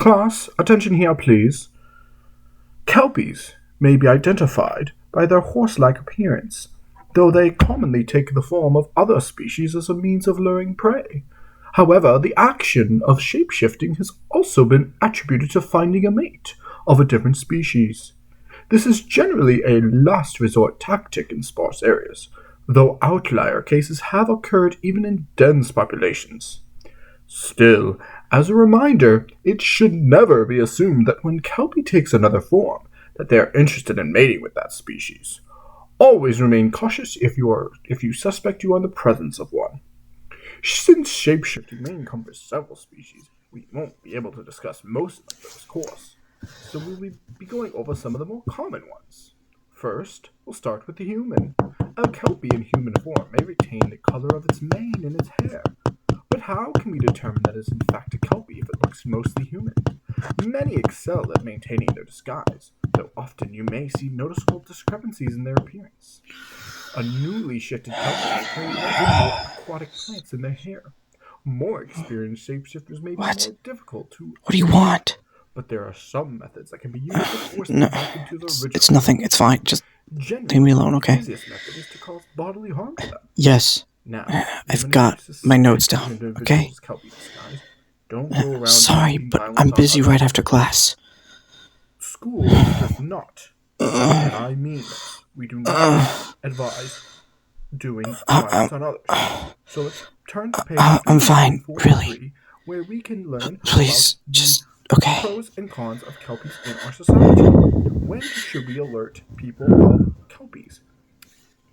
Class, attention here, please. Kelpies may be identified by their horse-like appearance, though they commonly take the form of other species as a means of luring prey. However, the action of shapeshifting has also been attributed to finding a mate of a different species. This is generally a last resort tactic in sparse areas, though outlier cases have occurred even in dense populations. Still, as a reminder, it should never be assumed that when Kelpie takes another form, that they are interested in mating with that species. Always remain cautious if you suspect you are in the presence of one. Since shapeshifting may encompass several species, we won't be able to discuss most of those course, so we will be going over some of the more common ones. First, we'll start with the human. A Kelpie in human form may retain the color of its mane and its hair, but how can we determine that it is in fact a Kelpie if it looks mostly human? Many excel at maintaining their disguise, though often you may see noticeable discrepancies in their appearance. A newly shifted Kelpie may carry residual aquatic plants in their hair. More experienced shapeshifters may be What? more difficult to What do you observe, want? but there are some methods that can be used to force No, them back into their it's original nothing. It's forms. fine. Just leave me Generally, alone, the okay? easiest method is to cause bodily harm to them. Yes, Now, I've even if you got my notes suspect an down, individual's okay? Kelpie disguise, don't go around Sorry, inflicting but violence I'm on busy right others. after class. School does not, and I mean this, we do not advise doing I, violence on others. So let's turn to page I'm fine, really. 343, where we can learn about Please, the just okay. pros and cons of Kelpies in our society. When should we alert people of Kelpies?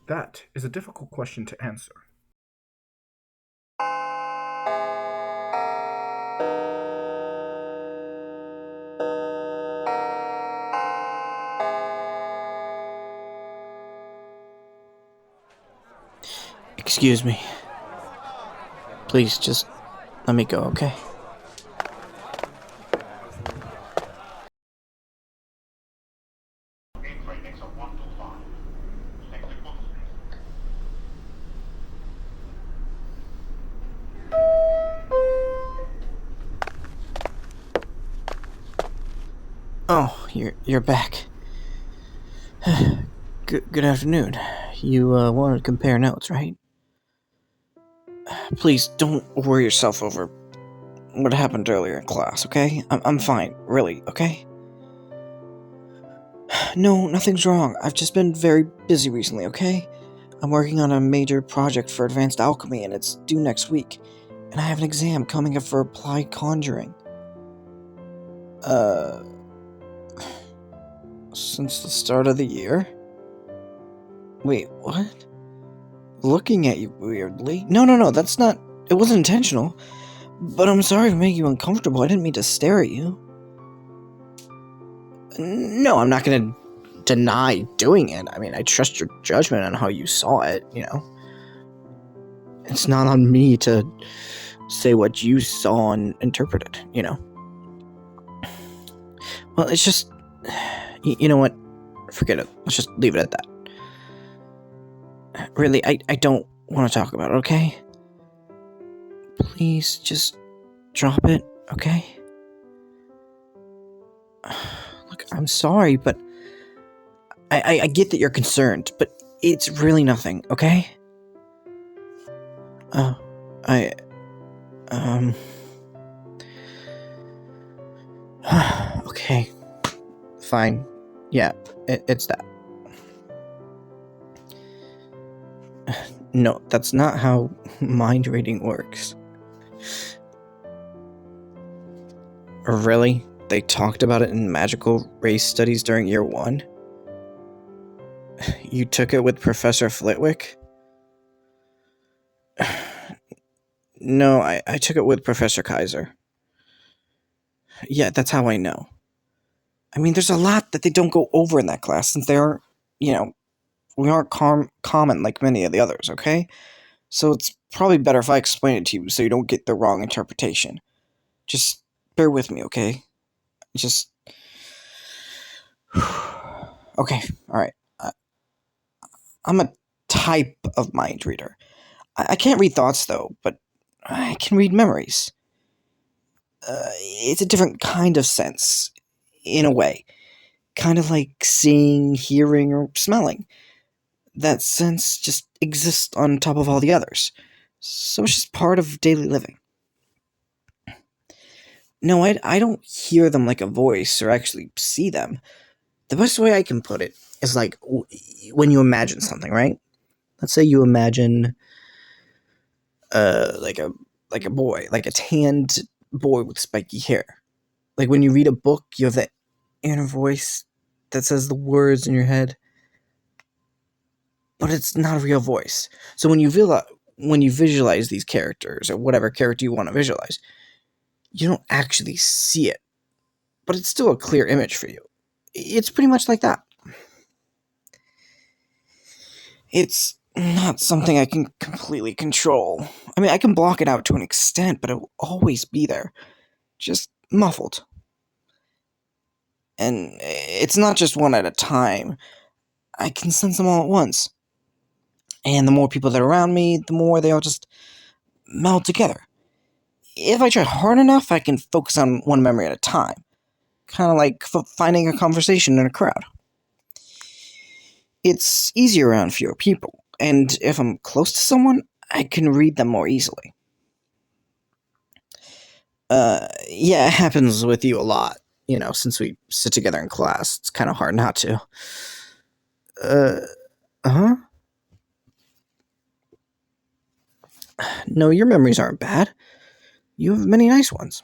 That is a difficult question to answer. Excuse me. Please, just let me go, okay? Oh, you're back. Good afternoon. You wanted to compare notes, right? Please don't worry yourself over what happened earlier in class, okay? I'm fine, really, okay? No, nothing's wrong. I've just been very busy recently, okay? I'm working on a major project for advanced alchemy and it's due next week. And I have an exam coming up for applied conjuring. Uh, since the start of the year? Wait, what? Looking at you weirdly? No, that's not. It wasn't intentional. But I'm sorry to make you uncomfortable. I didn't mean to stare at you. No, I'm not gonna deny doing it. I mean, I trust your judgment on how you saw it, you know? It's not on me to say what you saw and interpreted, you know? Well, it's just. You know what? Forget it. Let's just leave it at that. Really, I don't want to talk about it, okay? Please, just drop it, okay? Look, I'm sorry, but I get that you're concerned, but it's really nothing, okay? Oh, I, um... okay, fine. Yeah, it's that. No, that's not how mind reading works. Really? They talked about it in magical race studies during year 1? You took it with Professor Flitwick? No, I took it with Professor Kaiser. Yeah, that's how I know. I mean, there's a lot that they don't go over in that class since they aren't, you know, we aren't common like many of the others, okay? So it's probably better if I explain it to you so you don't get the wrong interpretation. Just bear with me, okay? Just. Okay, alright. I'm a type of mind reader. I can't read thoughts, though, but I can read memories. It's a different kind of sense, in a way. Kind of like seeing, hearing, or smelling. That sense just exists on top of all the others. So it's just part of daily living. No, I don't hear them like a voice or actually see them. The best way I can put it is like when you imagine something, right? Let's say you imagine like a boy, like a tanned boy with spiky hair. Like when you read a book, you have that inner voice that says the words in your head, but it's not a real voice. So when you visualize these characters or whatever character you want to visualize, you don't actually see it, but it's still a clear image for you. It's pretty much like that. It's not something I can completely control. I mean, I can block it out to an extent, but it will always be there, just muffled. And it's not just one at a time. I can sense them all at once. And the more people that are around me, the more they all just meld together. If I try hard enough, I can focus on one memory at a time. Kind of like finding a conversation in a crowd. It's easier around fewer people, and if I'm close to someone, I can read them more easily. Yeah, it happens with you a lot. Since we sit together in class, it's kind of hard not to. Huh? No, your memories aren't bad. You have many nice ones.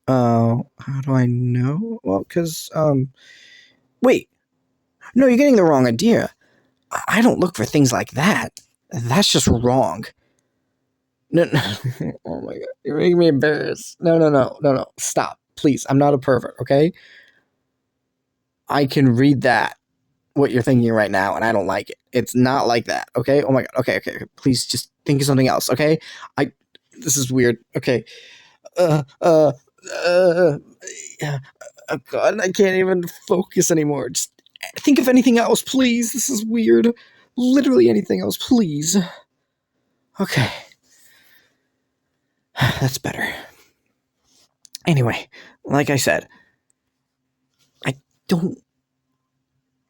How do I know? Well, because, wait. No, you're getting the wrong idea. I don't look for things like that. That's just wrong. No, no. Oh my god. You're making me embarrassed. No. Stop. Please. I'm not a pervert, okay? I can read that, what you're thinking right now, and I don't like it. It's not like that, okay? Oh my god. Okay. Please just think of something else, okay? This is weird. Okay. Uh, uh, uh, yeah. Oh god, I can't even focus anymore. Just think of anything else, please. This is weird. Literally anything else, please. Okay. That's better. Anyway, like I said, I don't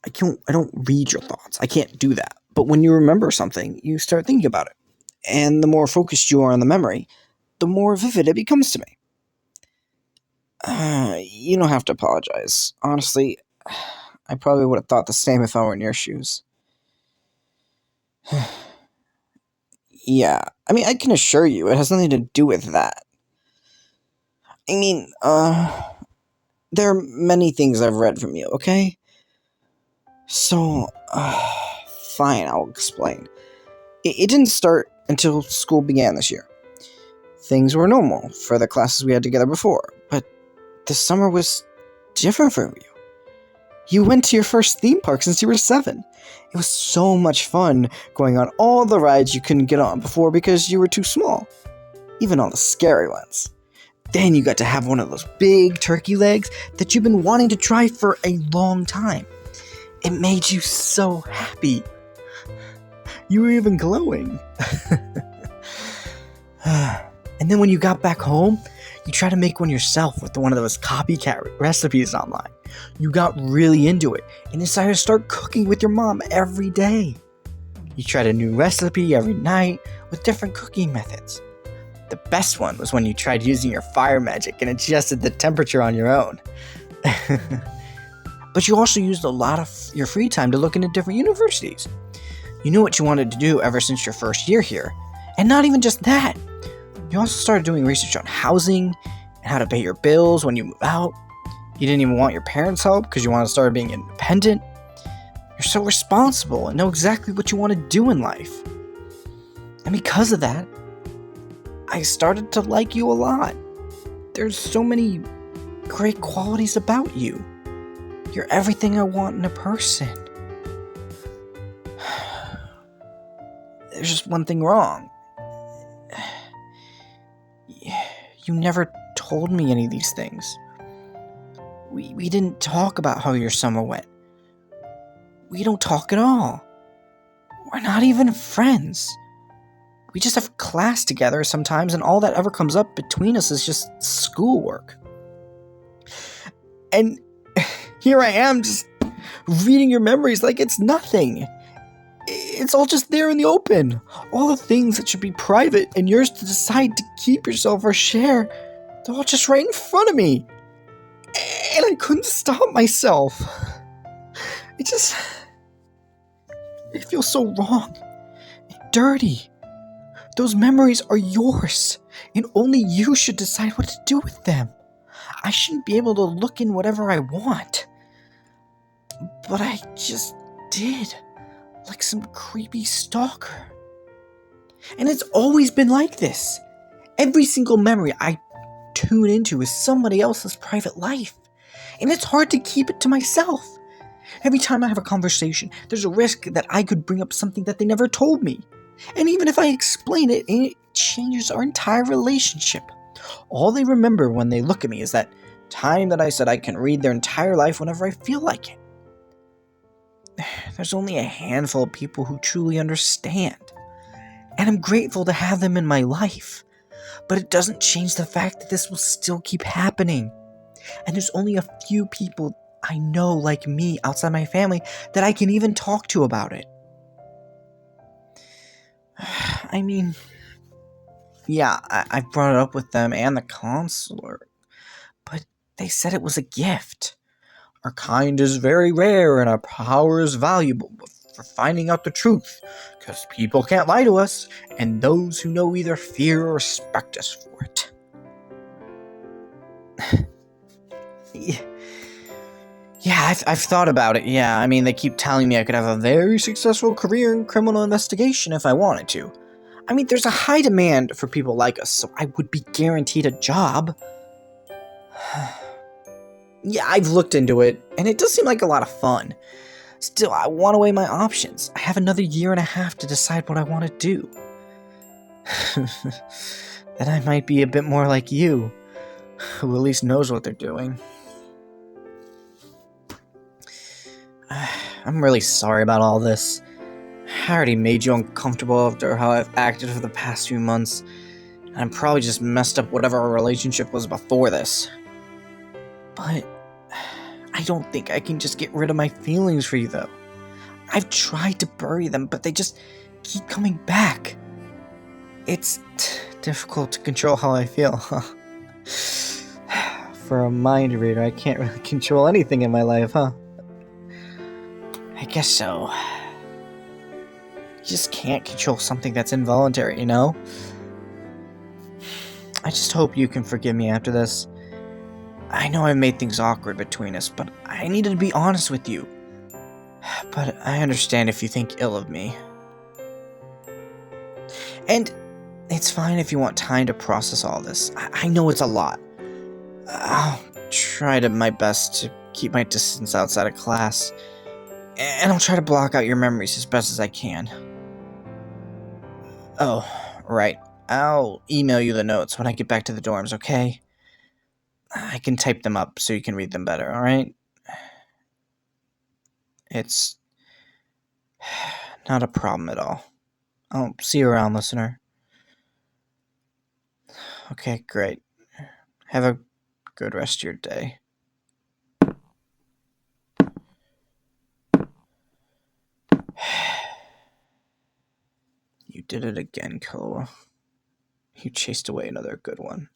I don't read your thoughts. I can't do that. But when you remember something, you start thinking about it. And the more focused you are on the memory, the more vivid it becomes to me. You don't have to apologize. Honestly, I probably would have thought the same if I were in your shoes. Yeah, I mean, I can assure you, it has nothing to do with that. I mean, there are many things I've read from you, okay? So, fine, I'll explain. It didn't start until school began this year. Things were normal for the classes we had together before, but this summer was different for you. You went to your first theme park since you were 7. It was so much fun going on all the rides you couldn't get on before because you were too small. Even all the scary ones. Then you got to have one of those big turkey legs that you've been wanting to try for a long time. It made you so happy. You were even glowing. And then when you got back home, you tried to make one yourself with one of those copycat recipes online. You got really into it and decided to start cooking with your mom every day. You tried a new recipe every night with different cooking methods. The best one was when you tried using your fire magic and adjusted the temperature on your own. But you also used a lot of your free time to look into different universities. You knew what you wanted to do ever since your first year here. And not even just that. You also started doing research on housing and how to pay your bills when you move out. You didn't even want your parents' help because you wanted to start being independent. You're so responsible and know exactly what you want to do in life. And because of that, I started to like you a lot. There's so many great qualities about you. You're everything I want in a person. There's just one thing wrong. You never told me any of these things. We didn't talk about how your summer went. We don't talk at all. We're not even friends. We just have class together sometimes, and all that ever comes up between us is just schoolwork. And here I am, just reading your memories like it's nothing. It's all just there in the open. All the things that should be private and yours to decide to keep yourself or share, they're all just right in front of me. And I couldn't stop myself. It feels so wrong and dirty. Those memories are yours, and only you should decide what to do with them. I shouldn't be able to look in whatever I want. But I just did, like some creepy stalker. And it's always been like this. Every single memory I tune into is somebody else's private life, and it's hard to keep it to myself. Every time I have a conversation, there's a risk that I could bring up something that they never told me. And even if I explain it, it changes our entire relationship. All they remember when they look at me is that time that I said I can read their entire life whenever I feel like it. There's only a handful of people who truly understand, and I'm grateful to have them in my life. But it doesn't change the fact that this will still keep happening. And there's only a few people I know like me outside my family that I can even talk to about it. I mean, yeah, I brought it up with them and the counselor, but they said it was a gift. Our kind is very rare and our power is valuable for finding out the truth, because people can't lie to us, and those who know either fear or respect us for it. Yeah, I've thought about it, yeah. I mean, they keep telling me I could have a very successful career in criminal investigation if I wanted to. I mean, there's a high demand for people like us, so I would be guaranteed a job. Yeah, I've looked into it, and it does seem like a lot of fun. Still, I want to weigh my options. I have another year and a half to decide what I want to do. Then I might be a bit more like you, who at least knows what they're doing. I'm really sorry about all this. I already made you uncomfortable after how I've acted for the past few months, and I probably just messed up whatever our relationship was before this. But I don't think I can just get rid of my feelings for you, though. I've tried to bury them, but they just keep coming back. It's difficult to control how I feel, huh? For a mind reader, I can't really control anything in my life, huh? I guess so. You just can't control something that's involuntary, you know? I just hope you can forgive me after this. I know I made things awkward between us, but I needed to be honest with you. But I understand if you think ill of me. And it's fine if you want time to process all this. I know it's a lot. I'll try my best to keep my distance outside of class. And I'll try to block out your memories as best as I can. Oh, right. I'll email you the notes when I get back to the dorms, okay? I can type them up so you can read them better, alright? It's not a problem at all. I'll see you around, listener. Okay, great. Have a good rest of your day. You did it again, Killua. You chased away another good one.